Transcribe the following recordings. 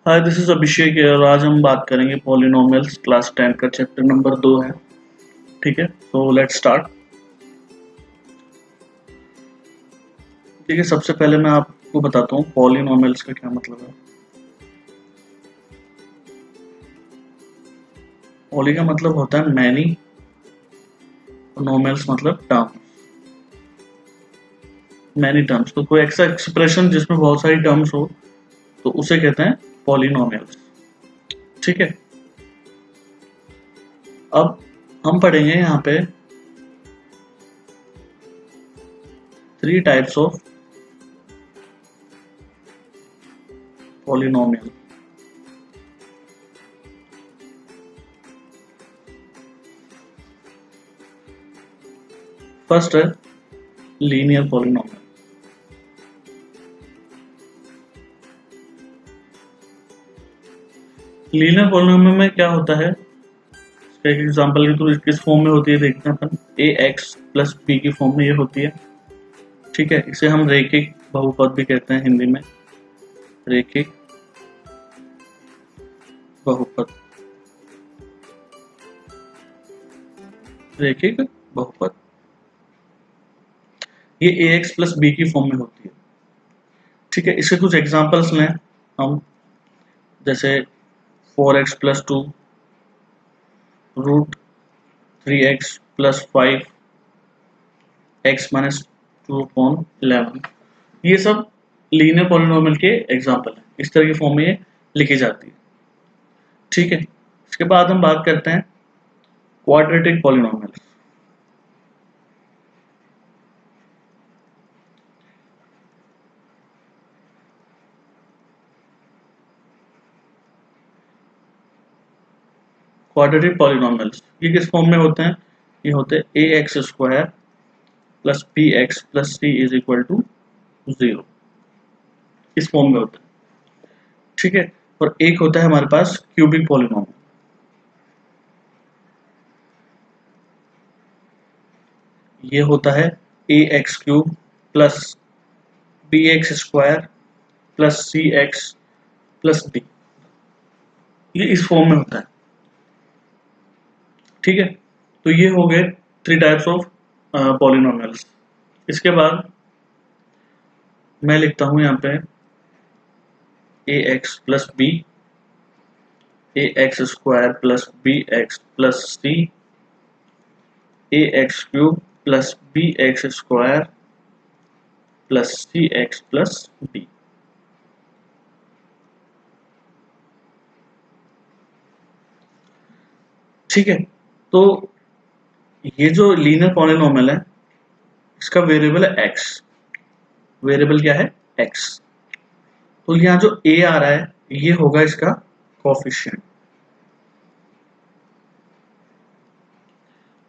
Hi, this is अभिषेक और आज हम बात करेंगे पॉलिनोमियल्स। क्लास 10 का चैप्टर नंबर 2 है। ठीक है, तो लेट्स स्टार्ट। ठीक है, सबसे पहले मैं आपको बताता हूँ पॉलिनोमियल्स का क्या मतलब है। पॉली का मतलब होता है मैनी, नोमियल्स मतलब टर्म, मैनी टर्म्स। तो कोई ऐसा एक्सप्रेशन जिसमें बहुत सारी टर्म्स हो तो उसे कहते हैं पॉलिनोमियल्स। ठीक है, अब हम पढ़ेंगे यहाँ पे 3 टाइप्स ऑफ पॉलिनोमियल। फर्स्ट है लीनियर पॉलिनोमियल। लीनियर पॉलिनोमियल में क्या होता है, इसका एक एग्जांपल की तो किस फॉर्म में होती है देखते हैं अपन। ए एक्स प्लस बी की फॉर्म में ये होती है। ठीक है, इसे हम रैखिक बहुपद भी कहते हैं हिंदी में, रैखिक बहुपद, रैखिक बहुपद। ये ए एक्स प्लस बी की फॉर्म में होती है। ठीक है, इसके कुछ एग्जांपल्स लें हम, जैसे 4x plus 2, root 3x plus 5, x minus 2/11। ये सब लीनियर पॉलिनोमियल के एग्जांपल हैं। इस तरह की फॉर्म में ये लिखी जाती है। ठीक है, इसके बाद हम बात करते हैं क्वाड्रेटिक पॉलिनोमियल। क्वाड्रेटिक पॉलिनोमियल्स ये किस फॉर्म में होते हैं? ये होते हैं A X square plus B X plus C is equal to 0। इस फॉर्म में होता है। ठीक है, और एक होता है हमारे पास क्यूबिक पॉलिनोमियल। ये होता है A X cube plus B X square plus C X plus D. ये इस फॉर्म में होता है। ठीक है, तो ये हो गए 3 टाइप्स ऑफ पॉलिनोमियल्स। इसके बाद मैं लिखता हूं यहाँ पे A X plus B, A X square plus B X plus C, A X cube plus B X square plus C X plus D. ठीक है, तो ये जो लीनियर पॉलिनोमियल है इसका वेरिएबल है एक्स। वेरिएबल क्या है? एक्स। तो यहाँ जो ए आ रहा है ये होगा इसका कोफिशिएंट।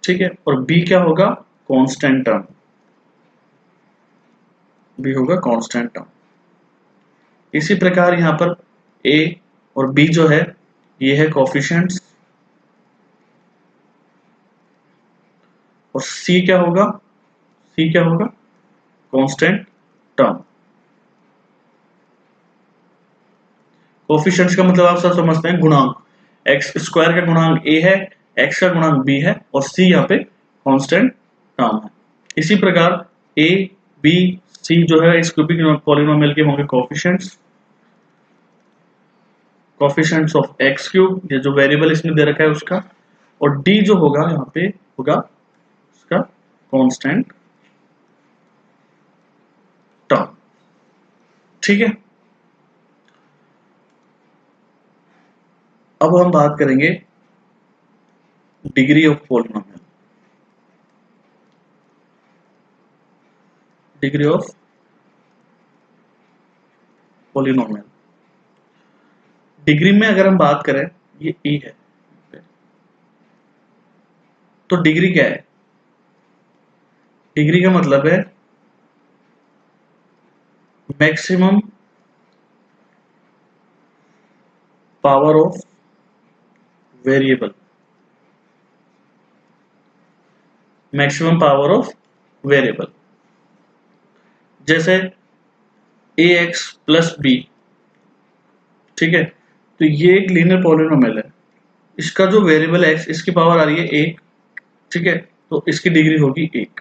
ठीक है, और बी क्या होगा? Constant term. बी होगा कांस्टेंट टर्म। इसी प्रकार यहाँ पर ए और बी जो है ये है कोफिशिएंट्स, और सी क्या होगा? सी क्या होगा? Constant term. कोफिशिएंट्स का मतलब आप सब समझते हैं, गुणांक। एक्स स्क्वायर का गुणांक ए है, एक्स का गुणांक बी है, और सी यहाँ पे कांस्टेंट टर्म है। इसी प्रकार ए बी सी जो है इस क्यूबिक पॉलिनोमियल के होंगे coefficients. Coefficients of x cube, ये जो वेरिएबल इसमें दे रखा है उसका, और डी जो होगा यहाँ पे होगा इसका कांस्टेंट टर्म। ठीक है, अब हम बात करेंगे degree of polynomial. Degree of polynomial, degree में अगर हम बात करें, ये ई है, तो डिग्री क्या है? डिग्री का मतलब है maximum power of variable. Maximum power of variable, जैसे ए एक्स प्लस बी। ठीक है, तो ये एक लीनियर पॉलिनोमियल है, इसका जो वेरिएबल x इसकी पावर आ रही है 1, ठीक है, तो इसकी डिग्री होगी 1।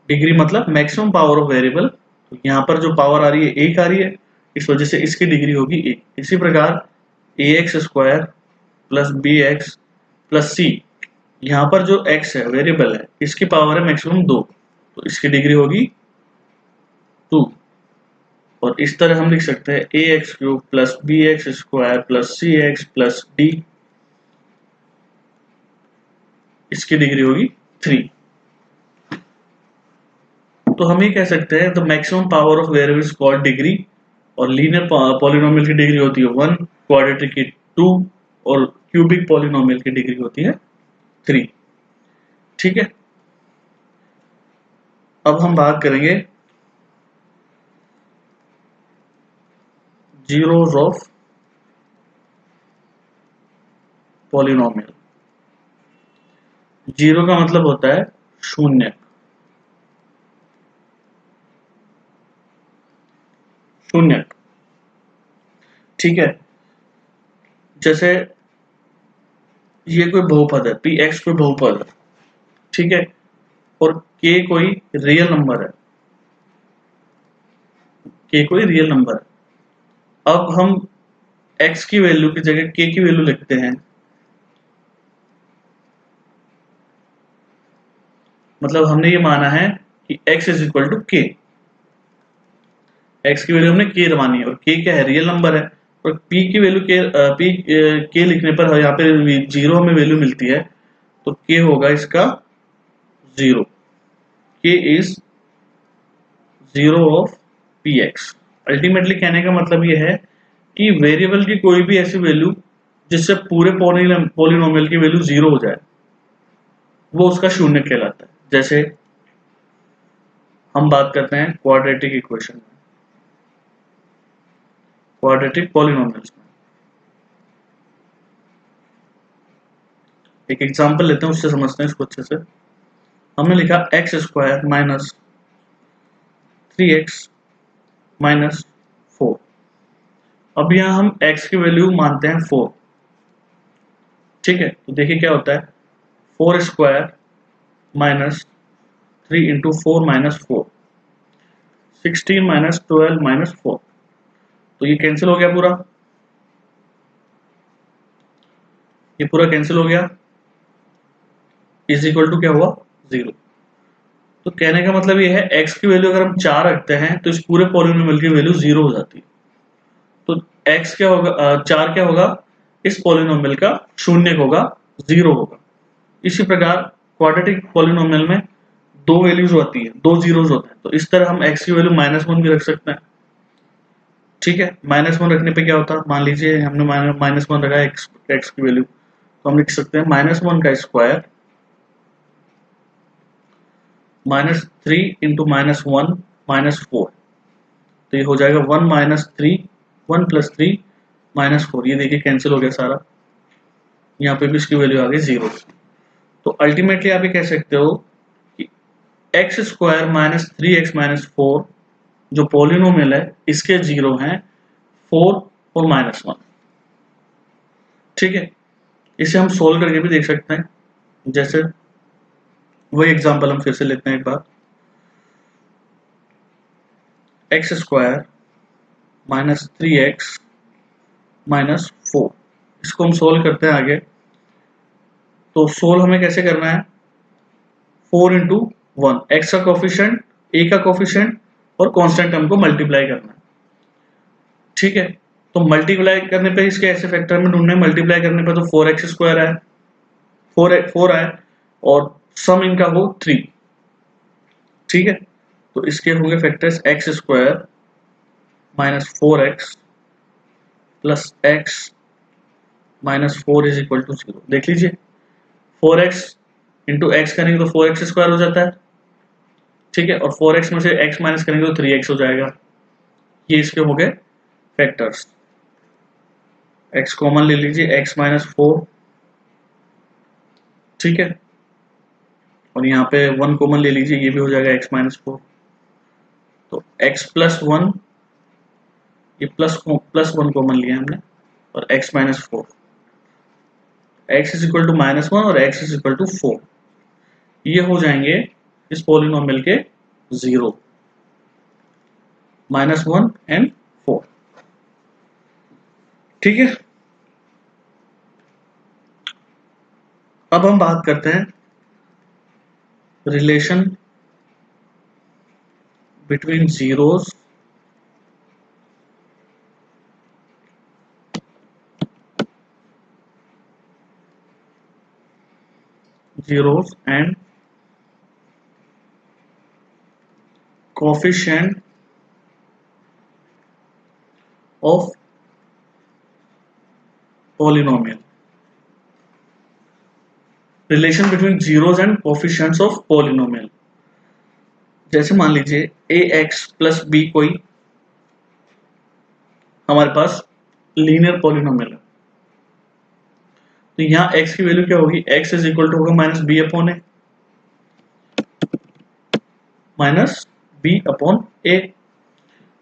डिग्री मतलब मैक्सिमम पावर ऑफ वेरिएबल, तो यहाँ पर जो पावर आ रही है 1 आ रही है, इस वजह से इसकी डिग्री होगी 1। इसी प्रकार ax square plus bx plus c, यहाँ पर जो x है वेरिएबल है, इसकी पावर है मैक्सिमम 2, तो इसकी डिग्री होगी 2। और इस तरह हम लिख सकते हैं ax cube plus bx square plus cx plus d, इसकी डिग्री होगी 3। तो हम ये कह सकते हैं the maximum power of variable is called degree, और लीनियर पॉलिनोमियल की डिग्री होती है 1, क्वाड्रेटिक की 2, और क्यूबिक पॉलिनोमियल की डिग्री होती है 3। ठीक है, अब हम बात करेंगे जीरोस ऑफ पॉलिनोमियल। जीरो का मतलब होता है शून्य, शून्य, ठीक है। जैसे ये कोई बहुपद है, पी एक्स कोई बहुपद है, ठीक है, और के कोई रियल नंबर है, के कोई रियल नंबर है। अब हम x की वैल्यू की जगह k की वैल्यू लिखते हैं, मतलब हमने ये माना है कि x is equal to k, x की वैल्यू हमने k मानी है, और k क्या है, रियल नंबर है, और p की वैल्यू k लिखने पर यहाँ पे जीरो हमें वैल्यू मिलती है, तो k होगा इसका 0, k is 0 of px। Ultimately कहने का मतलब ये है कि वेरिएबल की कोई भी ऐसी वैल्यू जिससे पूरे पॉलिनोमियल की वैल्यू 0 हो जाए, वो उसका शून्य कहलाता है। जैसे हम बात करते हैं क्वाड्रेटिक इक्वेशन में, क्वाड्रेटिक पॉलिनोमियल्स में एक एग्जांपल लेते हैं, उससे समझते हैं इसको अच्छे से। हमने लिखा x square minus 3x minus 4। अब यहाँ हम x की वैल्यू मानते हैं 4, ठीक है, तो देखिए क्या होता है, 4 square minus 3 into 4 minus 4, 16 minus 12 minus 4, तो ये कैंसिल हो गया पूरा, ये पूरा कैंसिल हो गया, इज इक्वल टू क्या हुआ, 0। तो कहने का मतलब ये है x की वैल्यू अगर हम 4 रखते हैं तो इस पूरे पॉलिनोमियल की वैल्यू 0 हो जाती है। तो x क्या होगा, 4 क्या होगा, इस पॉलिनोमियल का शून्य होगा, 0 होगा। इसी प्रकार क्वाड्रेटिक पॉलिनोमियल में दो वैल्यूज होती है, दो जीरोस होते हैं, तो इस तरह हम x की वैल्यू -1 भी रख सकते हैं, ठीक है। -1 रखने पे क्या होता है, मान लीजिए हमने -1 रखा है x की वैल्यू, तो हम लिख सकते हैं -1 का स्क्वायर -3 इंटू -1 -4, तो ये हो जाएगा 1 माइनस 3, 1 प्लस 3 -4, ये देखिए कैंसिल हो गया सारा, यहाँ पे भी इसकी वैल्यू आ गई 0। तो अल्टीमेटली आप ये कह सकते हो कि x square minus 3x minus 4 जो पॉलिनोमियल है इसके 0 हैं 4 और -1, ठीक है। इसे हम सोल्व करके भी देख सकते हैं, जैसे वही एग्जांपल हम फिर से लेते हैं एक बार, X square minus 3x minus 4, इसको हम सोल्व करते हैं आगे। तो सोल्व हमें कैसे करना है, 4 इंटू 1, एक्स का कोफिशिएंट, ए का कोफिशिएंट और कांस्टेंट टर्म को मल्टीप्लाई करना है, ठीक है। तो मल्टीप्लाई करने पे इसके ऐसे फैक्टर में ढूंढने, मल्टीप्लाई करने पे तो 4x स्क्वायर आए, 4 आए, और सम इनका हो 3, ठीक है। तो इसके होंगे factors x square minus 4x plus x minus 4 is equal to 0। देख लीजिए 4x इंटू एक्स करेंगे तो 4x स्क्वायर हो जाता है, ठीक है, और 4x में से x माइनस करेंगे तो 3x हो जाएगा। ये इसके हो गए फैक्टर्स। x कॉमन ले लीजिए, x माइनस 4, ठीक है, और यहाँ पे 1 कॉमन ले लीजिए, ये भी हो जाएगा x माइनस 4। तो x प्लस 1, ये प्लस 1 कॉमन लिया हमने, और x minus 4, x is equal to -1 और x इज इक्वल टू 4, ये हो जाएंगे इस पॉलिनोमियल के 0, -1 एंड 4। ठीक है, अब हम बात करते हैं relation between zeros and coefficient of polynomial. Relation between zeros and coefficients of polynomial. जैसे मान लीजिए ax प्लस बी कोई हमारे पास लीनियर पॉलिनोमियल है, तो यहाँ x की वैल्यू क्या होगी, x इज इक्वल टू होगा माइनस बी अपॉन ए।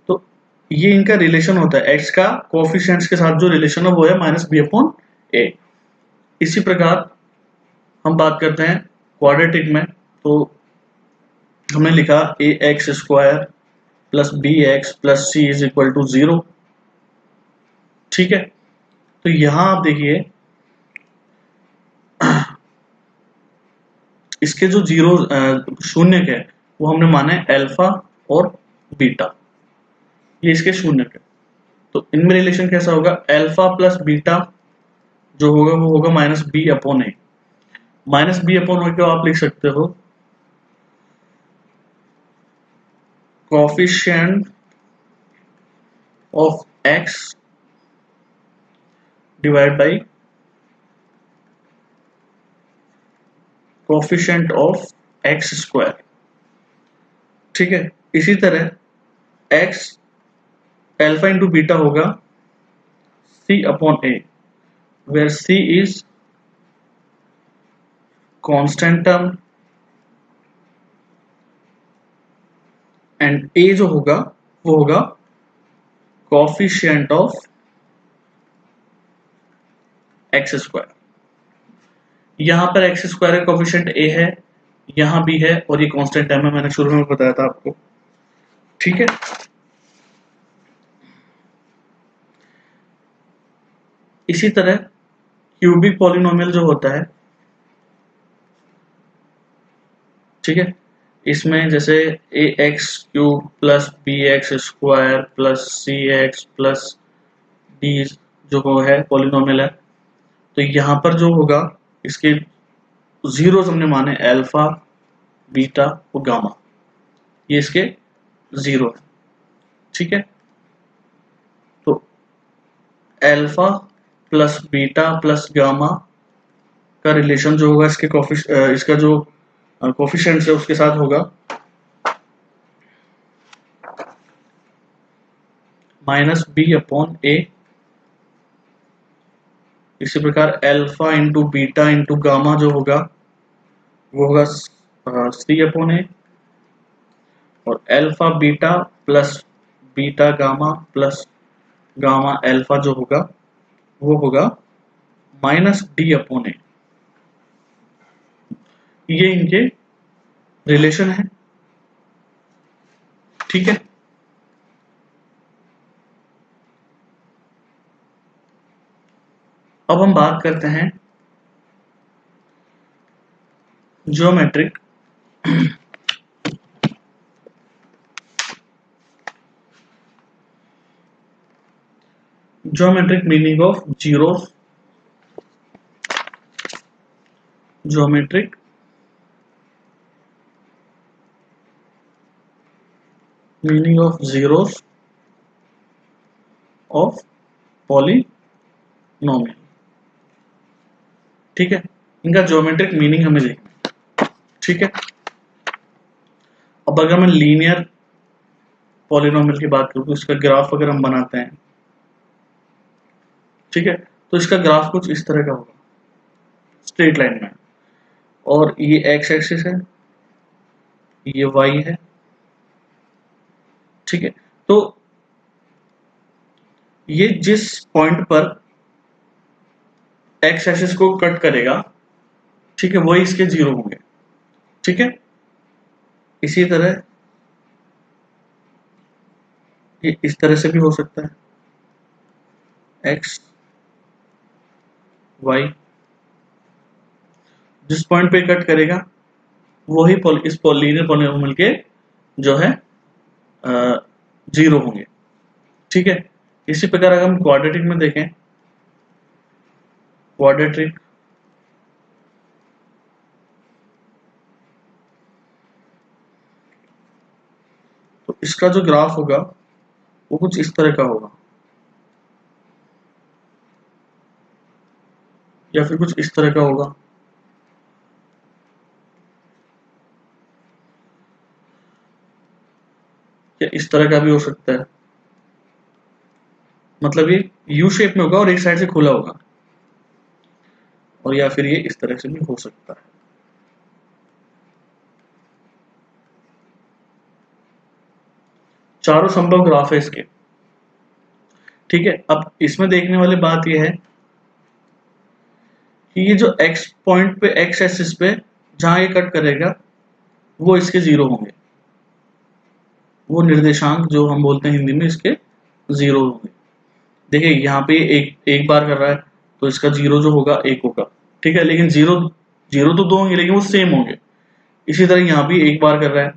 तो ये इनका रिलेशन होता है, x का कोफिशिएंट्स के साथ जो रिलेशन है वो है -b/a। इसी प्रकार हम बात करते हैं क्वाड्रेटिक में, तो हमने लिखा ax² plus bx plus c is equal to 0। ठीक है, तो यहां आप देखिए इसके जो जीरो शून्य है वो हमने माने अल्फा और बीटा, ये इसके शून्य है। तो इनमें रिलेशन कैसा होगा, अल्फा प्लस बीटा जो होगा वो होगा -b/a। -b/a को आप लिख सकते हो coefficient of x divide by coefficient of x²। ठीक है, इसी तरह x अल्फा इंटू बीटा होगा c/a, where c is constant term and a जो होगा वो होगा कोफिशिएंट ऑफ x²। यहां पर x² का कोफिशिएंट a है, यहां भी है, और ये कांस्टेंट टर्म है, मैंने शुरू में बताया था आपको। ठीक है, इसी तरह क्यूबिक पॉलिनोमियल जो होता है, ठीक है, इसमें जैसे ax³ plus bx² plus cx plus d जो है पॉलिनोमियल है, तो यहां पर जो होगा इसके जीरो हमने माने अल्फा, बीटा और गामा, ये इसके जीरो है। ठीक है, तो alpha plus beta plus gamma का रिलेशन जो होगा इसका जो कोफिशिएंट है उसके साथ होगा -b/a। इसी प्रकार alpha into beta into gamma जो होगा वो होगा c/a, और alpha beta plus beta gamma plus gamma alpha जो होगा वो होगा -d/a। ये इनके रिलेशन है। ठीक है, अब हम बात करते हैं geometric meaning of zeros, geometric meaning of zeros of polynomial. ठीक है, इनका ज्योमेट्रिक मीनिंग हमें देखना। ठीक है, अब अगर मैं लीनियर पॉलिनोमियल की बात करूं तो इसका ग्राफ अगर हम बनाते हैं, ठीक है, तो इसका ग्राफ कुछ इस तरह का होगा, स्ट्रेट लाइन में, और ये एक्स एक्सिस है, ये वाई है। ठीक है, तो ये जिस पॉइंट पर एक्स एक्सिस को कट करेगा, ठीक है, वही इसके जीरो होंगे, ठीक है। इसी तरह ये इस तरह से भी हो सकता है, एक्स वाई जिस पॉइंट पे कट करेगा वही इस लीनियर पॉलिनोमियल के जो है जीरो होंगे, ठीक है। इसी प्रकार अगर हम क्वाड्रेटिक में देखें, क्वाड्रेटिक तो इसका जो ग्राफ होगा वो कुछ इस तरह का होगा, या फिर कुछ इस तरह का होगा, या इस तरह का भी हो सकता है, मतलब ये यू शेप में होगा और एक साइड से खुला होगा, और या फिर ये इस तरह से भी हो सकता है। चारों संभव ग्राफ है इसके, ठीक है। अब इसमें देखने वाली बात यह है कि ये जो x पॉइंट पे, x एक्सिस पे जहां ये कट करेगा वो इसके जीरो होंगे, वो निर्देशांक जो हम बोलते हैं हिंदी में इसके जीरो होंगे। देखिए यहाँ पे एक बार कर रहा है तो इसका जीरो जो होगा एक होगा, ठीक है, लेकिन जीरो जीरो तो दो होंगे लेकिन वो सेम होंगे। इसी तरह यहाँ भी एक बार कर रहा है,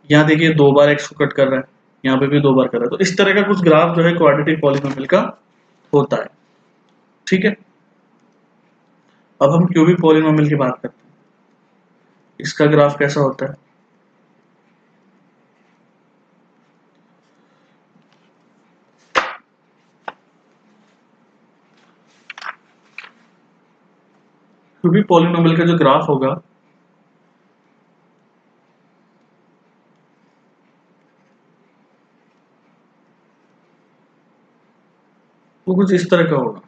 यहाँ देखिए दो बार एक्स को कट कर रहा है, यहाँ पे भी दो बार कर रहा है। तो इस तरह का कुछ ग्राफ जो है क्वाड्रेटिक पॉलिनोमियल का होता है, ठीक है। अब हम क्यूबिक पॉलिनोमियल की बात करते हैं, इसका ग्राफ कैसा होता है। क्यूबिक पॉलिनोमियल का जो ग्राफ होगा वो कुछ इस तरह का होगा,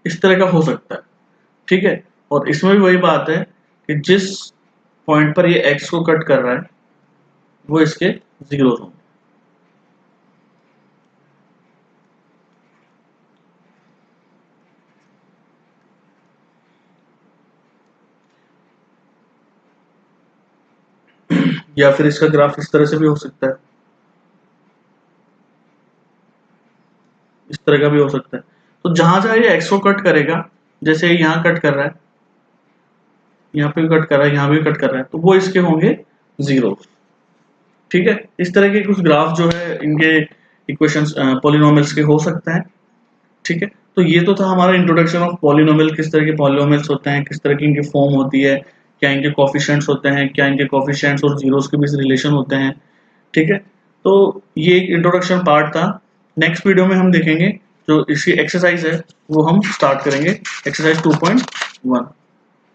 इस तरह का हो सकता है, ठीक है। और इसमें भी वही बात है कि जिस पॉइंट पर ये एक्स को कट कर रहा है वो इसके जीरो होंगे। या फिर इसका ग्राफ इस तरह से भी हो सकता है, इस तरह का भी हो सकता है। तो जहां जहां ये एक्स को कट करेगा, जैसे यहाँ कट कर रहा है, यहाँ पे भी कट कर रहा है, यहाँ भी कट कर रहा है, तो वो इसके होंगे जीरो, ठीक है। इस तरह के कुछ ग्राफ जो है इनके इक्वेशंस पॉलिनोमियल्स के हो सकते हैं, ठीक है। तो ये तो था हमारा इंट्रोडक्शन ऑफ पॉलिनोमियल, किस तरह के पॉलिनोमियल्स होते हैं, किस तरह की इनकी फॉर्म होती है, क्या इनके कोफिशिएंट्स होते हैं, क्या इनके कोफिशिएंट्स और जीरोस के बीच रिलेशन होते हैं, ठीक है। तो ये एक इंट्रोडक्शन पार्ट था। नेक्स्ट वीडियो में हम देखेंगे जो इसकी एक्सरसाइज है वो हम स्टार्ट करेंगे, एक्सरसाइज 2.1,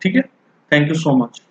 ठीक है। Thank you so much.